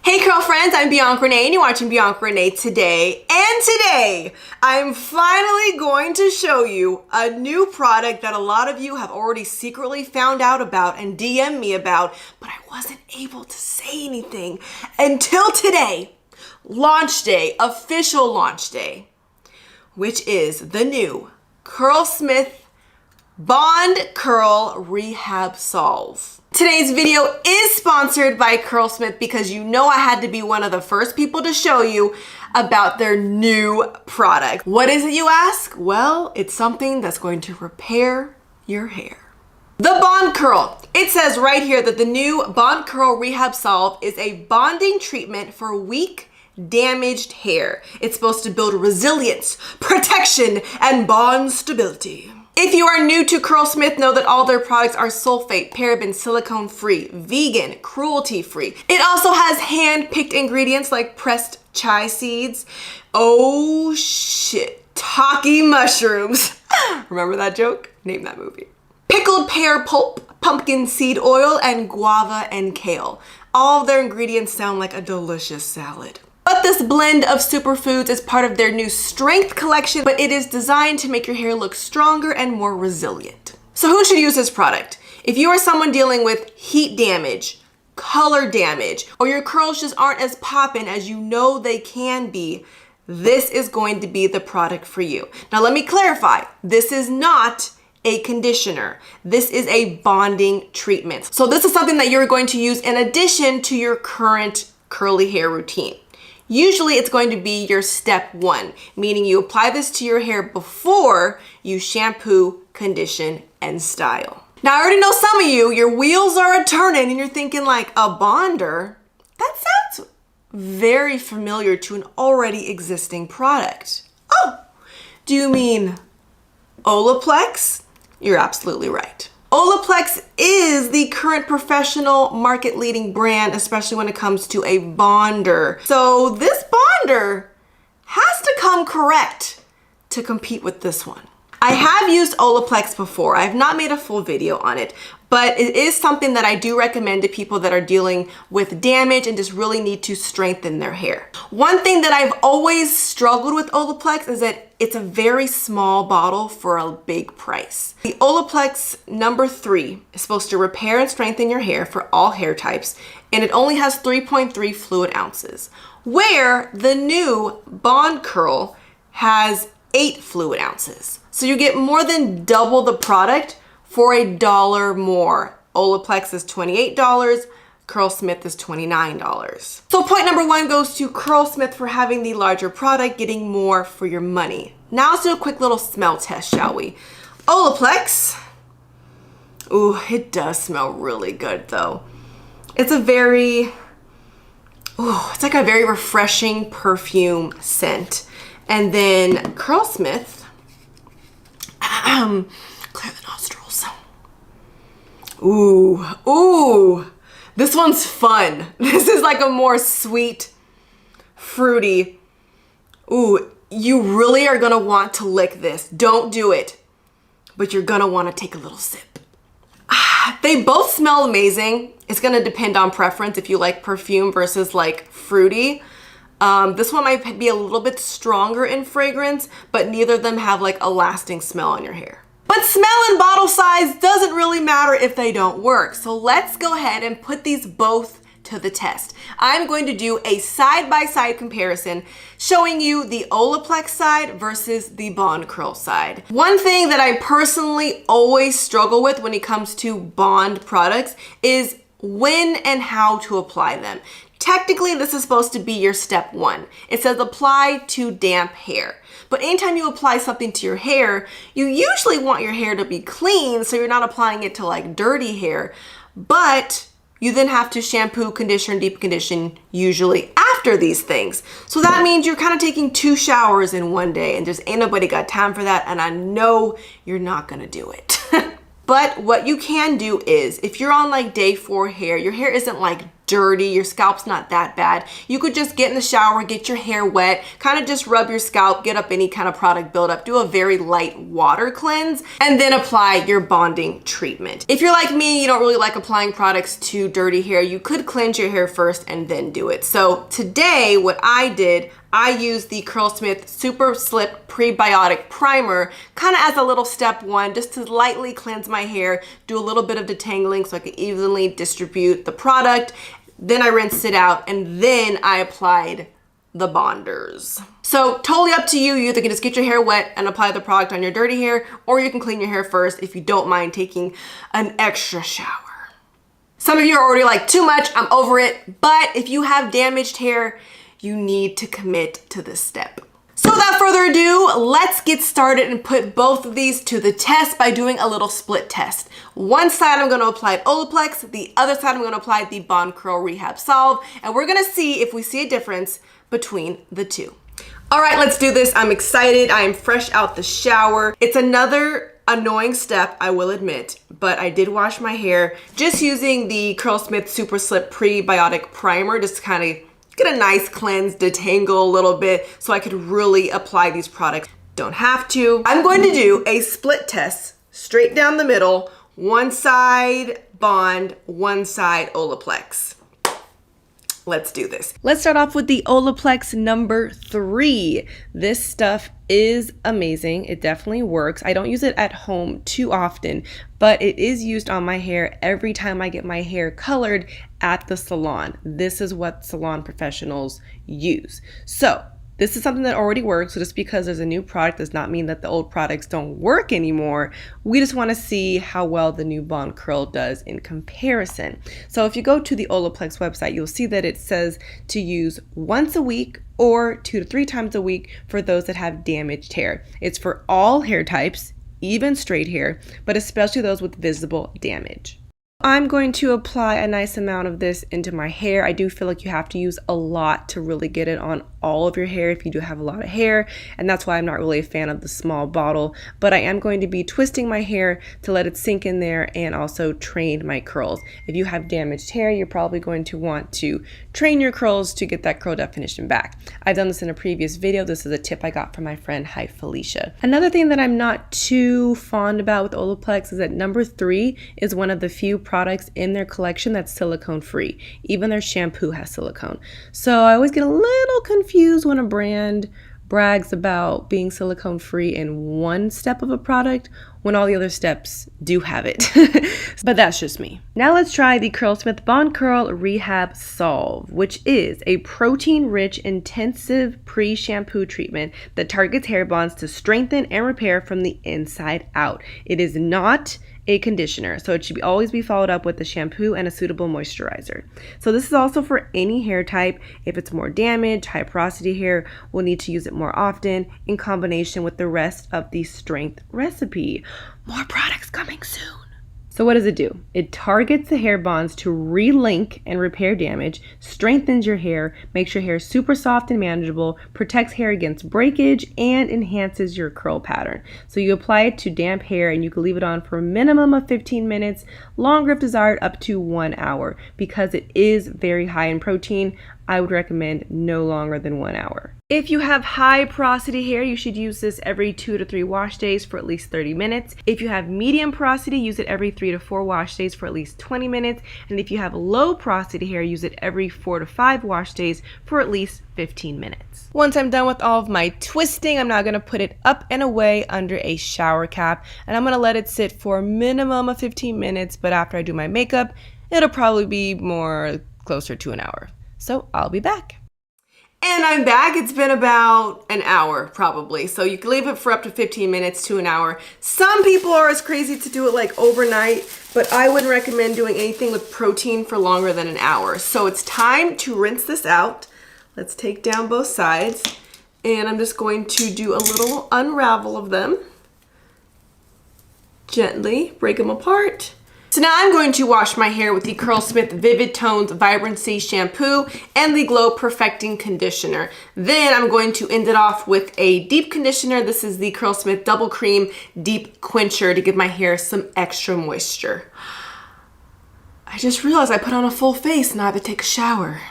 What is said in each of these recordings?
Hey curl friends, I'm Bianca Renee and you're watching Bianca Renee Today. And today, I'm finally going to show you a new product that a lot of you have already secretly found out about and DM'd me about, but I wasn't able to say anything until today, launch day, official launch day, which is the new Curlsmith Bond Curl Rehab Solve. Today's video is sponsored by Curlsmith because you know I had to be one of the first people to show you about their new product. What is it, you ask? Well, it's something that's going to repair your hair. The Bond Curl. It says right here that the new Bond Curl Rehab Solve is a bonding treatment for weak, damaged hair. It's supposed to build resilience, protection, and bond stability. If you are new to Curlsmith, know that all their products are sulfate, paraben, silicone free, vegan, cruelty free. It also has hand-picked ingredients like pressed chai seeds. Oh shit, Taki mushrooms. Remember that joke? Name that movie. Pickled pear pulp, pumpkin seed oil, and guava and kale. All of their ingredients sound like a delicious salad. But this blend of superfoods is part of their new strength collection, but it is designed to make your hair look stronger and more resilient. So who should use this product? If you are someone dealing with heat damage, color damage, or your curls just aren't as poppin' as you know they can be, this is going to be the product for you. Now let me clarify, this is not a conditioner. This is a bonding treatment. So this is something that you're going to use in addition to your current curly hair routine. Usually it's going to be your step one, meaning you apply this to your hair before you shampoo, condition, and style. Now I already know some of you, your wheels are a-turning and you're thinking like, a bonder? That sounds very familiar to an already existing product. Oh, do you mean Olaplex? You're absolutely right. Olaplex is the current professional market leading brand, especially when it comes to a bonder. So this bonder has to come correct to compete with this one. I have used Olaplex before. I have not made a full video on it, but it is something that I do recommend to people that are dealing with damage and just really need to strengthen their hair. One thing that I've always struggled with Olaplex is that it's a very small bottle for a big price. The Olaplex number 3 is supposed to repair and strengthen your hair for all hair types, and it only has 3.3 fluid ounces, where the new Bond Curl has 8 fluid ounces. So you get more than double the product for $1 more. Olaplex is $28, Curlsmith is $29. So point number 1 goes to Curlsmith for having the larger product, getting more for your money. Now let's do a quick little smell test, shall we? Olaplex. Ooh, it does smell really good though. It's a very, it's like a very refreshing perfume scent. And then Curlsmith, clear the nostrils. Ooh, this one's fun. This is like a more sweet, fruity. Ooh, you really are gonna want to lick this. Don't do it, but you're gonna wanna take a little sip. They both smell amazing. It's gonna depend on preference if you like perfume versus like fruity. This one might be a little bit stronger in fragrance, but neither of them have like a lasting smell on your hair. But smell and bottle size doesn't really matter if they don't work. So let's go ahead and put these both to the test. I'm going to do a side-by-side comparison showing you the Olaplex side versus the Bond Curl side. One thing that I personally always struggle with when it comes to Bond products is when and how to apply them. Technically, this is supposed to be your step 1. It says apply to damp hair. But anytime you apply something to your hair, you usually want your hair to be clean, so you're not applying it to like dirty hair. But you then have to shampoo, conditioner, and deep condition usually after these things. So that means you're kind of taking 2 showers in one day, and just ain't nobody got time for that, and I know you're not gonna do it. But what you can do is, if you're on like day 4 hair, your hair isn't like dirty, your scalp's not that bad, you could just get in the shower, get your hair wet, kind of just rub your scalp, get up any kind of product buildup, do a very light water cleanse, and then apply your bonding treatment. If you're like me, you don't really like applying products to dirty hair, you could cleanse your hair first and then do it. So today, what I did, I used the Curlsmith Super Slip Prebiotic Primer kind of as a little step one, just to lightly cleanse my hair, do a little bit of detangling so I could evenly distribute the product. Then I rinsed it out and then I applied the bonders. So totally up to you. You either can just get your hair wet and apply the product on your dirty hair, or you can clean your hair first if you don't mind taking an extra shower. Some of you are already like, too much, I'm over it. But if you have damaged hair, you need to commit to this step. So without further ado, let's get started and put both of these to the test by doing a little split test. One side I'm gonna apply Olaplex, the other side I'm gonna apply the Bond Curl Rehab Solve, and we're gonna see if we see a difference between the two. All right, let's do this. I'm excited. I am fresh out the shower. It's another annoying step, I will admit, but I did wash my hair just using the Curlsmith Super Slip Prebiotic Primer, just to kind of get a nice cleanse, detangle a little bit so I could really apply these products. Don't have to. I'm going to do a split test straight down the middle, one side Bond, one side Olaplex. Let's do this. Let's start off with the Olaplex number 3. This stuff is amazing. It definitely works. I don't use it at home too often, but it is used on my hair every time I get my hair colored at the salon. This is what salon professionals use. So this is something that already works. So just because there's a new product does not mean that the old products don't work anymore. We just want to see how well the new Bond Curl does in comparison. So if you go to the Olaplex website, you'll see that it says to use once a week or 2 to 3 times a week for those that have damaged hair. It's for all hair types, even straight hair, but especially those with visible damage. I'm going to apply a nice amount of this into my hair. I do feel like you have to use a lot to really get it on all of your hair if you do have a lot of hair, and that's why I'm not really a fan of the small bottle, but I am going to be twisting my hair to let it sink in there and also train my curls. If you have damaged hair, you're probably going to want to train your curls to get that curl definition back. I've done this in a previous video. This is a tip I got from my friend, Hi Felicia. Another thing that I'm not too fond about with Olaplex is that number 3 is one of the few products in their collection that's silicone free. Even their shampoo has silicone. So I always get a little confused when a brand brags about being silicone free in one step of a product when all the other steps do have it. But that's just me. Now let's try the Curlsmith Bond Curl Rehab Solve, which is a protein-rich intensive pre-shampoo treatment that targets hair bonds to strengthen and repair from the inside out. It is not a conditioner, so it should always be followed up with a shampoo and a suitable moisturizer. So this is also for any hair type. If it's more damaged, high porosity hair, we'll need to use it more often in combination with the rest of the strength recipe. More products coming soon. So what does it do? It targets the hair bonds to relink and repair damage, strengthens your hair, makes your hair super soft and manageable, protects hair against breakage, and enhances your curl pattern. So you apply it to damp hair and you can leave it on for a minimum of 15 minutes, longer if desired, up to 1 hour. Because it is very high in protein, I would recommend no longer than 1 hour. If you have high porosity hair, you should use this every 2 to 3 wash days for at least 30 minutes. If you have medium porosity, use it every 3 to 4 wash days for at least 20 minutes. And if you have low porosity hair, use it every 4 to 5 wash days for at least 15 minutes. Once I'm done with all of my twisting, I'm now going to put it up and away under a shower cap. And I'm going to let it sit for a minimum of 15 minutes. But after I do my makeup, it'll probably be more closer to an hour. So I'll be back. And I'm back. It's been about an hour probably. So you can leave it for up to 15 minutes to an hour. Some people are as crazy to do it like overnight, but I wouldn't recommend doing anything with protein for longer than an hour. So it's time to rinse this out. Let's take down both sides. And I'm just going to do a little unravel of them. Gently break them apart. So now I'm going to wash my hair with the Curlsmith Vivid Tones Vibrancy Shampoo and the Glow Perfecting Conditioner. Then I'm going to end it off with a deep conditioner. This is the Curlsmith Double Cream Deep Quencher to give my hair some extra moisture. I just realized I put on a full face and I have to take a shower.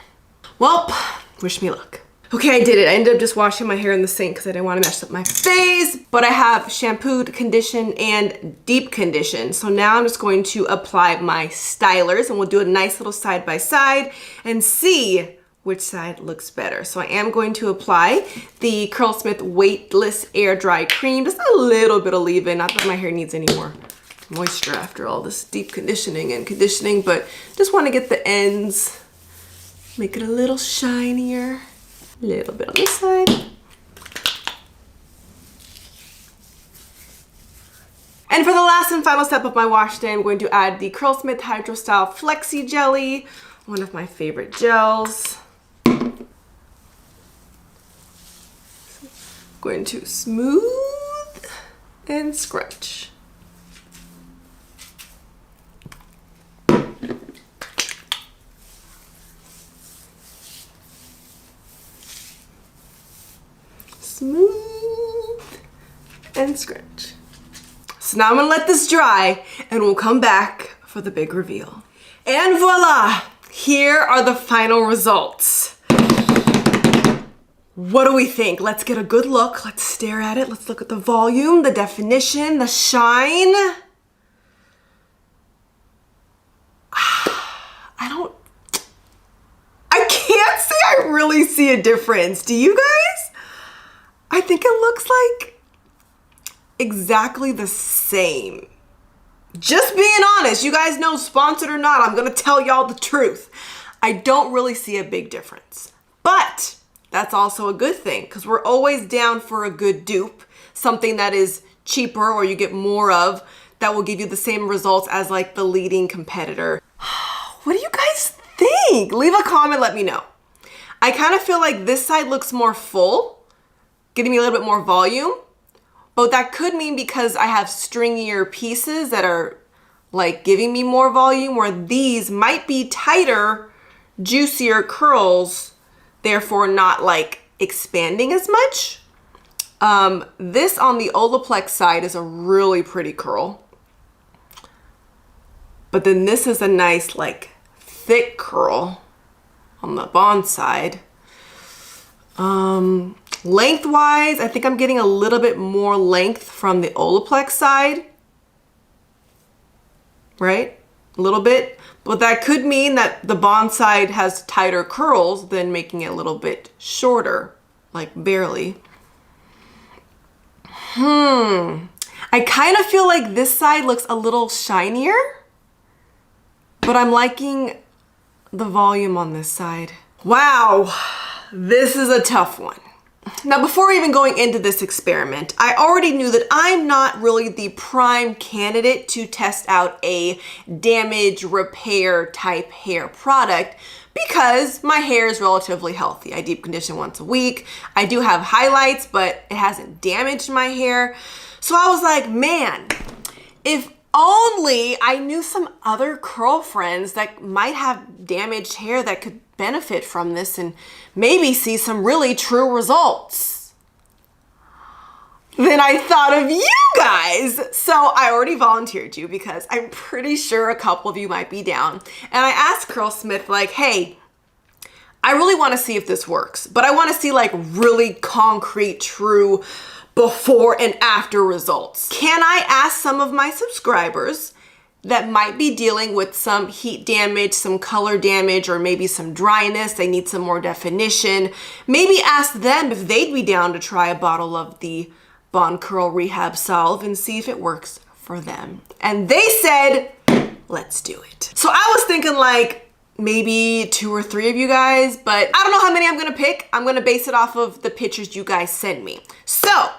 Well, wish me luck. Okay, I did it. I ended up just washing my hair in the sink because I didn't want to mess up my face, but I have shampooed, conditioned, and deep conditioned. So now I'm just going to apply my stylers and we'll do a nice little side by side and see which side looks better. So I am going to apply the Curlsmith Weightless Air Dry Cream, just a little bit of leave-in. Not that my hair needs any more moisture after all this deep conditioning and conditioning, but just want to get the ends, make it a little shinier. A little bit on this side. And for the last and final step of my wash day, I'm going to add the Curlsmith Hydro Style Flexi Jelly, one of my favorite gels. Going to smooth and scrunch. Smooth and scrunch. So now I'm gonna let this dry and we'll come back for the big reveal. And voila, here are the final results. What do we think? Let's get a good look. Let's stare at it. Let's look at the volume, the definition, the shine. I can't say I really see a difference. Do you guys? I think it looks like exactly the same. Just being honest, you guys know, sponsored or not, I'm gonna tell y'all the truth. I don't really see a big difference, but that's also a good thing because we're always down for a good dupe, something that is cheaper or you get more of that will give you the same results as like the leading competitor. What do you guys think? Leave a comment, let me know. I kind of feel like this side looks more full, getting me a little bit more volume, but that could mean because I have stringier pieces that are like giving me more volume, where these might be tighter, juicier curls, therefore not like expanding as much. This on the Olaplex side is a really pretty curl, but then this is a nice like thick curl on the Bond side. Lengthwise, I think I'm getting a little bit more length from the Olaplex side, right? A little bit, but that could mean that the Bond side has tighter curls than making it a little bit shorter, like barely. I kind of feel like this side looks a little shinier, but I'm liking the volume on this side. Wow, this is a tough one. Now, before even going into this experiment, I already knew that I'm not really the prime candidate to test out a damage repair type hair product because my hair is relatively healthy. I deep condition once a week. I do have highlights, but it hasn't damaged my hair. So I was like, man, if only I knew some other curl friends that might have damaged hair that could benefit from this and maybe see some really true results. Then I thought of you guys. So I already volunteered you because I'm pretty sure a couple of you might be down. And I asked Curlsmith like, hey, I really want to see if this works, but I want to see like really concrete, true before and after results. Can I ask some of my subscribers that might be dealing with some heat damage, some color damage, or maybe some dryness, they need some more definition, maybe ask them if they'd be down to try a bottle of the Bond Curl Rehab Salve and see if it works for them. And they said, let's do it. So I was thinking like maybe 2 or 3 of you guys, but I don't know how many I'm gonna pick. I'm gonna base it off of the pictures you guys send me. So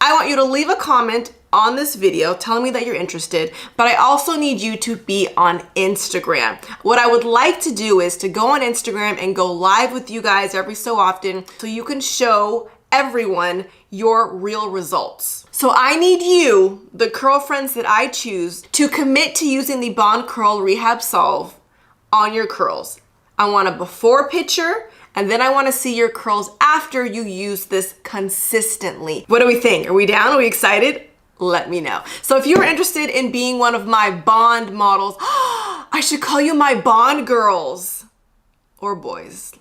I want you to leave a comment on this video telling me that you're interested, but I also need you to be on Instagram. What I would like to do is to go on Instagram and go live with you guys every so often so you can show everyone your real results. So I need you, the curl friends that I choose, to commit to using the Bond Curl Rehab Salve on your curls. I want a before picture, and then I want to see your curls after you use this consistently. What do we think? Are we down? Are we excited? let me know. So if you're interested in being one of my bond models, I should call you my bond girls or boys.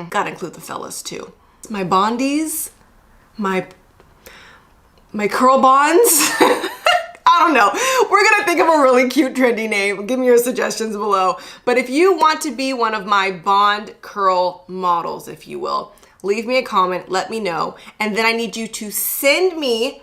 Gotta include the fellas too. My bondies, my curl bonds. I don't know. We're gonna think of a really cute, trendy name. Give me your suggestions below. But if you want to be one of my bond curl models, if you will, leave me a comment, let me know. And then I need you to send me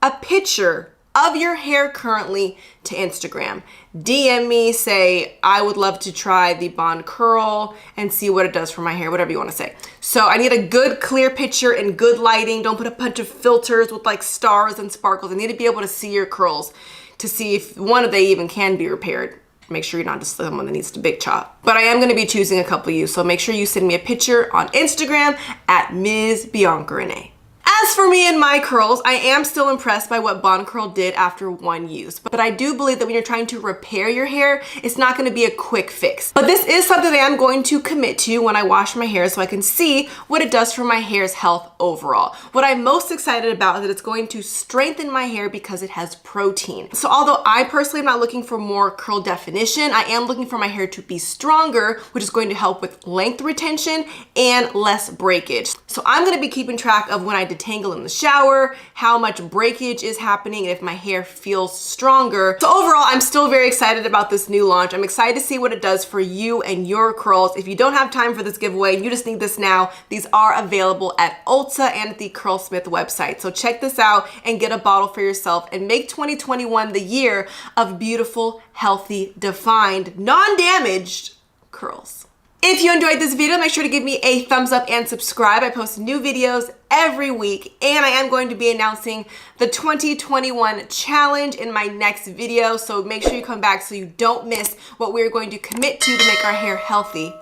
a picture of your hair currently to Instagram. DM me, say, I would love to try the bond curl and see what it does for my hair, whatever you want to say. So I need a good clear picture and good lighting. Don't put a bunch of filters with like stars and sparkles. I need to be able to see your curls to see if one of they even can be repaired. Make sure you're not just someone that needs to big chop. But I am going to be choosing a couple of you, so make sure you send me a picture on Instagram at Ms. Bianca Renee. As for me and my curls, I am still impressed by what Bond Curl did after one use. But I do believe that when you're trying to repair your hair, it's not going to be a quick fix. But this is something that I'm going to commit to when I wash my hair so I can see what it does for my hair's health overall. What I'm most excited about is that it's going to strengthen my hair because it has protein. So although I personally am not looking for more curl definition, I am looking for my hair to be stronger, which is going to help with length retention and less breakage. So I'm going to be keeping track of when I detangle in the shower, how much breakage is happening, and if my hair feels stronger. So overall, I'm still very excited about this new launch. I'm excited to see what it does for you and your curls. If you don't have time for this giveaway, you just need this now. These are available at Ulta and at the Curlsmith website. So check this out and get a bottle for yourself and make 2021 the year of beautiful, healthy, defined, non-damaged curls. If you enjoyed this video, make sure to give me a thumbs up and subscribe. I post new videos every week, and I am going to be announcing the 2021 challenge in my next video. So make sure you come back so you don't miss what we're going to commit to make our hair healthier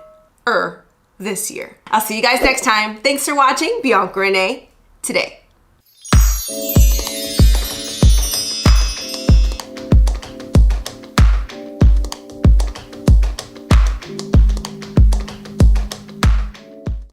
this year. I'll see you guys next time. Thanks for watching Bianca Renee Today.